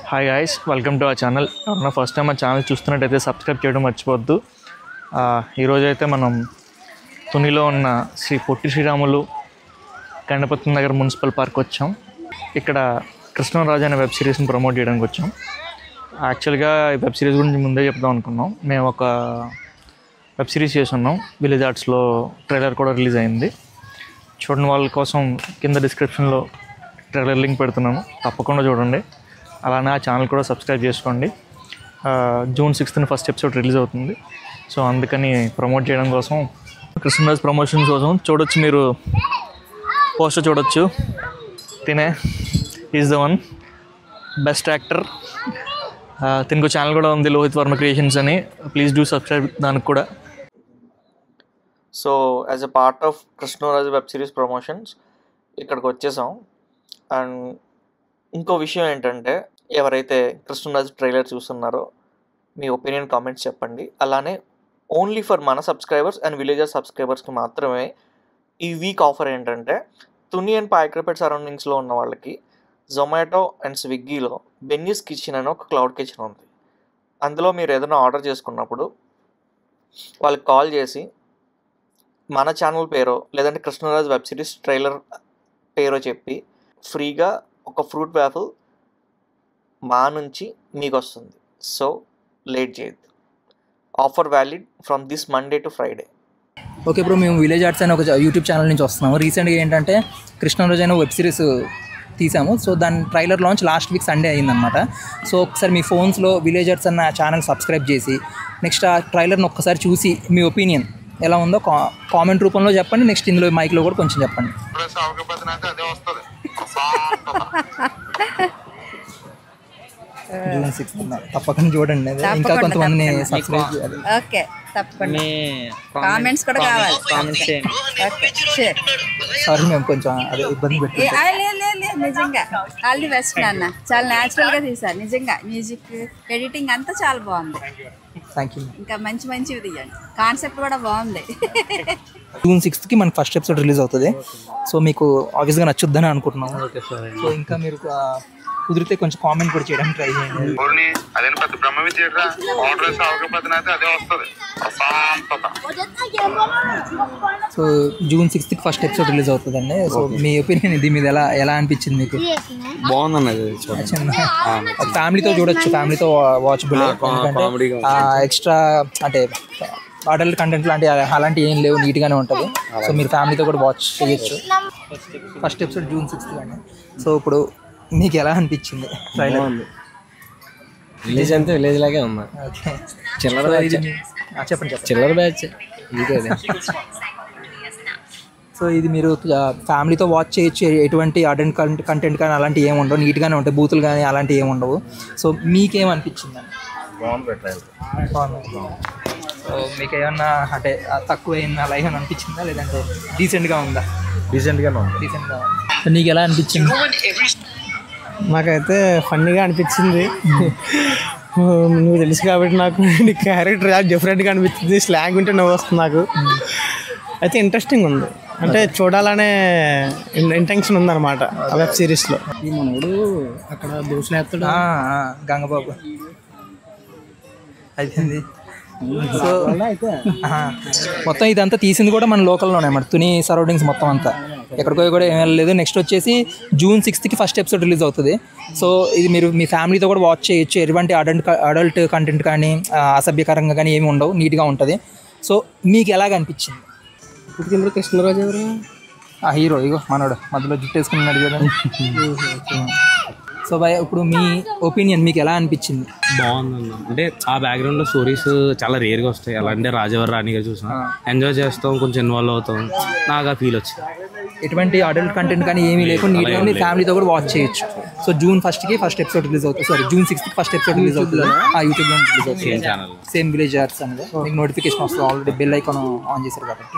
Hi guys, welcome to our channel. ఎవరైనా first time మా channel చూస్తున్నట్టయితే సబ్స్క్రైబ్ చేయడం మర్చిపోవద్దు. ఈరోజైతే మనం తునిలో ఉన్న శ్రీ పొట్టి శ్రీరాములు గణపతి నగర్ మున్సిపల్ పార్క్ వచ్చాం. ఇక్కడ కృష్ణరాజు అనే వెబ్ సిరీస్ని ప్రమోట్ చేయడానికి వచ్చాం. యాక్చువల్గా ఈ వెబ్ సిరీస్ గురించి ముందే చెప్దాం అనుకున్నాం. మేము ఒక వెబ్ సిరీస్ చేస్తున్నాం, విలేజ్ ఆర్ట్స్లో ట్రైలర్ కూడా రిలీజ్ అయింది. చూడని వాళ్ళ కోసం కింద డిస్క్రిప్షన్లో ట్రైలర్ లింక్ పెడుతున్నాము, తప్పకుండా చూడండి. అలానే ఆ ఛానల్ కూడా సబ్స్క్రైబ్ చేసుకోండి. June 6th first episode release అవుతుంది. సో అందుకని ప్రమోట్ చేయడం కోసం, కృష్ణరాజ్ ప్రమోషన్ కోసం చూడొచ్చు, మీరు పోస్టర్ చూడొచ్చు. తినే is the one best actor. తినకు ఛానల్ కూడా ఉంది, లోహిత్ వర్మ క్రియేషన్స్ అని. ప్లీజ్ డూ సబ్స్క్రైబ్ దానికి కూడా. So as a part of Krishnaraj web series promotions ఇక్కడికి వచ్చేసాం. అండ్ ఇంకో విషయం ఏంటంటే, ఎవరైతే కృష్ణరాజ్ ట్రైలర్ చూస్తున్నారో మీ ఒపీనియన్ కామెంట్స్ చెప్పండి. అలానే ఓన్లీ ఫర్ మన సబ్స్క్రైబర్స్ అండ్ విలేజర్ సబ్స్క్రైబర్స్కి మాత్రమే ఈ వీక్ ఆఫర్ ఏంటంటే, తుని అండ్ పాయక్రపేట్ సరౌండింగ్స్లో ఉన్న వాళ్ళకి జొమాటో అండ్ స్విగ్గీలో బెన్నీస్ కిచెన్ అని ఒక క్లౌడ్ కిచెన్ ఉంది. అందులో మీరు ఏదైనా ఆర్డర్ చేసుకున్నప్పుడు వాళ్ళకి కాల్ చేసి మన ఛానల్ పేరో లేదంటే కృష్ణరాజ్ వెబ్ సిరీస్ ట్రైలర్ పేరో చెప్పి ఫ్రీగా ఒక ఫ్రూట్ వ్యాఫుల్ మా నుంచి మీకు వస్తుంది. సో లేట్ చేయొద్దు. Offer valid from this Monday to Friday. Okay bro, మేము విలేజ్ ఆర్ట్స్ అని ఒక యూట్యూబ్ ఛానల్ నుంచి వస్తున్నాము. రీసెంట్గా ఏంటంటే కృష్ణరాజు అనే వెబ్ సిరీస్ తీసాము. సో దాని trailer launch last week Sunday అయిందనమాట. సో ఒకసారి మీ ఫోన్స్లో విలేజ్ ఆర్ట్స్ అన్న ఛానల్ సబ్స్క్రైబ్ చేసి నెక్స్ట్ ఆ ట్రైలర్ని ఒక్కసారి చూసి మీ ఒపీనియన్ ఎలా ఉందో కామెంట్ రూపంలో చెప్పండి. నెక్స్ట్ ఇందులో మైక్లో కూడా కొంచెం చెప్పండి. జూన్ 6 తప్పకుండా చూడండి. ఇంకా కొంతమందిని సబ్స్క్రైబ్ చేయాలి. ఓకే, తప్పకుండా కామెంట్స్ కూడా కావాలి. సారీ మేము కొంచెం అదే ఇబ్బంది పెట్టి. నిజంగా ఆల్ ది బెస్ట్ నాన్న. చాలా న్యాచురల్ గా తీసారు. నిజంగా మ్యూజిక్, ఎడిటింగ్ అంతా చాలా బాగుంది. Thank you. ఇంకా మంచి మంచివి తీయండి. కాన్సెప్ట్ కూడా బాగుంది. జూన్ 6th మనకి ఫస్ట్ ఎపిసోడ్ రిలీజ్ అవుతుంది. సో మీకు ఆబ్వియస్గా నచ్చుద్దని అనుకుంటున్నాము. సో ఇంకా మీరు కుదిరితే కొంచెం కామెంట్ కూడా చేయడానికి ట్రై చేయండి. So June 6th first episode release అవుతుందండి. సో మీ ఒపీనియన్ ఇది మీద ఎలా అనిపించింది మీకు? బాగుందన్నది. ఫ్యామిలీతో చూడొచ్చు, ఫ్యామిలీతో వాచబుల్. ఎందుకంటే ఎక్స్ట్రా అంటే అడల్ట్ కంటెంట్ అలాంటివి ఏం లేవు, నీట్గానే ఉంటుంది. సో మీరు ఫ్యామిలీతో కూడా వాచ్ చేయొచ్చు. ఫస్ట్ ఎపిసోడ్ జూన్ 6th అండి. సో ఇప్పుడు మీకు ఎలా అనిపించింది ట్రైలర్? విలేజ్ అంతా విలేజ్ లాగే ఉంది. చిల్లర బ్యాచ్. చెప్పండి. చిల్లర బ్యాచ్ ఇంకే. సో ఇది మీరు ఫ్యామిలీతో వాచ్ చేయొచ్చు. ఎటువంటి అడల్ట్ కంటెంట్ కానీ అలాంటివి ఏమి ఉండవు, నీట్గానే ఉంటాయి. బూతులు కానీ అలాంటివి ఏమి ఉండవు. సో మీకేమనిపించింది? బాగుంది ట్రైలర్. సో మీకు ఏమన్నా అంటే తక్కువ అలా ఏమైనా అనిపించిందా, లేదంటే డీసెంట్గా ఉందా? డీసెంట్గానే ఉంది. డీసెంట్గా ఉంది. నీకు ఎలా అనిపించింది? నాకైతే ఫన్నీగా అనిపించింది. నువ్వు తెలుసు కాబట్టి నాకు నీ క్యారెక్టర్ డిఫరెంట్గా అనిపించింది. స్లాంగ్ ఉంటే నవ్వు వస్తుంది నాకు. అయితే ఇంట్రెస్టింగ్ ఉంది. అంటే చూడాలనే ఇంటెన్షన్ ఉందన్నమాట ఆ వెబ్ సిరీస్లో. ఈ మనోడు అక్కడ దోషులేస్తాడు, గంగబాబు అయిపోయింది. సో మొత్తం ఇదంతా తీసింది కూడా మన లోకల్లోనే అన్నమాట. తుని సరౌండింగ్స్ మొత్తం అంతా, ఎక్కడికో కూడా ఏం వెళ్ళలేదు. నెక్స్ట్ వచ్చేసి June 6th first episode release అవుతుంది. సో ఇది మీరు మీ ఫ్యామిలీతో కూడా వాచ్ చేయొచ్చు. ఎటువంటి అడల్ట్ కంటెంట్ కానీ అసభ్యకరంగా కానీ ఏమి ఉండవు, నీట్గా ఉంటుంది. సో మీకు ఎలాగ అనిపించింది? ఇప్పుడు కృష్ణరాజు ఎవరు? ఆ హీరో ఇగో మనోడు మధ్యలో జుట్టు వేసుకున్నాడు కదా. సో భయ్, ఇప్పుడు మీ ఒపీనియన్ మీకు ఎలా అనిపించింది? బాగుందన్న. అంటే ఆ బ్యాక్గ్రౌండ్లో స్టోరీస్ చాలా రేర్గా వస్తాయి. అలా అంటే రాజవర్ రాణిగా చూసాం, ఎంజాయ్ చేస్తాం, కొంచెం ఇన్వాల్వ్ అవుతాం. నాకు ఆ ఫీల్ వచ్చింది. ఎటువంటి అడల్ట్ కంటెంట్ కానీ ఏమీ లేకుండా నీట్గా ఫ్యామిలీతో కూడా వాచ్ చేయొచ్చు. So June 1st first episode release అవుతుంది. Sorry, June 6th first episode release అవుతుంది. యూట్యూబ్లో రిలీజ్ అవుతుంది. సేమ్ విలేజ్ ఆర్ట్స్ అనేది మీకు నోటిఫికేషన్ వస్తుంది. ఆల్రెడీ బెల్ ఐకాన్ ఆన్ చేశారు కాబట్టి.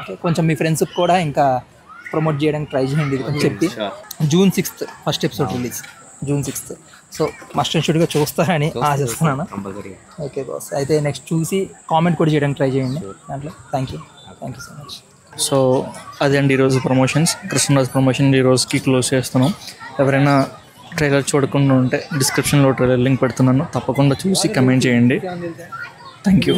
ఓకే, కొంచెం మీ ఫ్రెండ్స్కి కూడా ఇంకా ప్రమోట్ చేయడానికి ట్రై చేయండి అని చెప్పి. June 6th first episode release, June 6th. So must and షుడ్గా చూస్తారని ఆశిస్తున్నాను. ఓకే బాస్, అయితే నెక్స్ట్ చూసి కామెంట్ కూడా చేయడానికి ట్రై చేయండి దాంట్లో. Thank you so much. So అదే అండి ఈరోజు ప్రమోషన్స్. కృష్ణరాజ్ ప్రమోషన్ ఈరోజుకి క్లోజ్ చేస్తున్నాం. ఎవరైనా ట్రైలర్ చూడకుండా ఉంటే డిస్క్రిప్షన్లో ట్రైలర్ లింక్ పెడుతున్నాను, తప్పకుండా చూసి కమెంట్ చేయండి. Thank you.